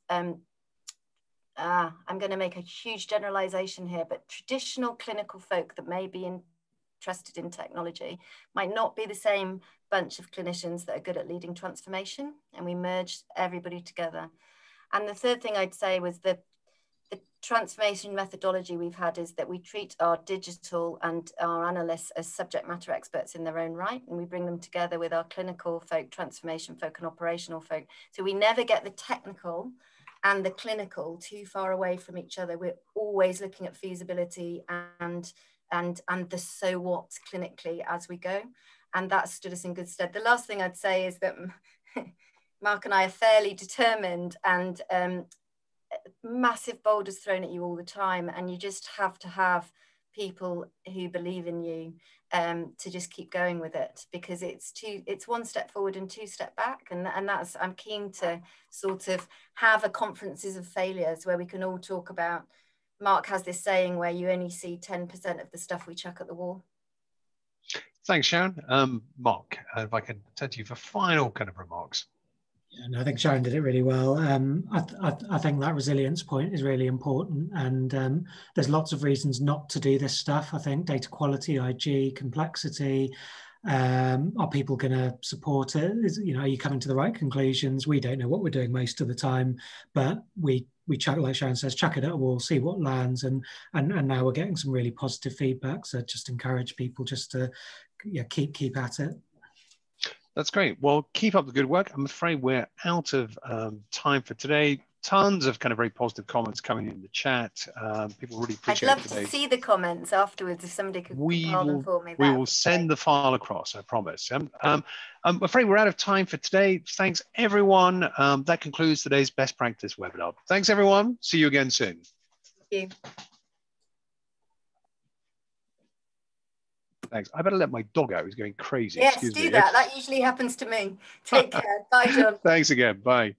I'm going to make a huge generalization here, but traditional clinical folk that may be interested in technology might not be the same bunch of clinicians that are good at leading transformation, and we merged everybody together. And the third thing I'd say was that the transformation methodology we've had is that we treat our digital and our analysts as subject matter experts in their own right, and we bring them together with our clinical folk, transformation folk, and operational folk. So we never get the technical and the clinical too far away from each other. We're always looking at feasibility and the so what clinically as we go. And that stood us in good stead. The last thing I'd say is that Mark and I are fairly determined, and massive boulders thrown at you all the time. And you just have to have people who believe in you to just keep going with it, because it's one step forward and 2 steps back. And that's, I'm keen to sort of have a conferences of failures where we can all talk about, Mark has this saying where you only see 10% of the stuff we chuck at the wall. Thanks, Sharon. Mark, if I can turn to you for final kind of remarks. Yeah, no, I think Sharon did it really well. I think that resilience point is really important, and there's lots of reasons not to do this stuff. I think data quality, IG, complexity. Are people going to support it? Are you coming to the right conclusions? We don't know what we're doing most of the time, but we chuck, like Sharon says, chuck it at a wall, see what lands, and now we're getting some really positive feedback. So just encourage people just to keep at it. That's great. Well, keep up the good work. I'm afraid we're out of time for today. Tons of kind of very positive comments coming in the chat. People really appreciate it. I'd love to see the comments afterwards if somebody could compile them for me. We will send the file across, I promise. I'm afraid we're out of time for today. Thanks, everyone. That concludes today's Best Practice webinar. Thanks, everyone. See you again soon. Thank you. Thanks. I better let my dog out. He's going crazy. Yes, do that. That usually happens to me. Take care. Bye, John. Thanks again. Bye.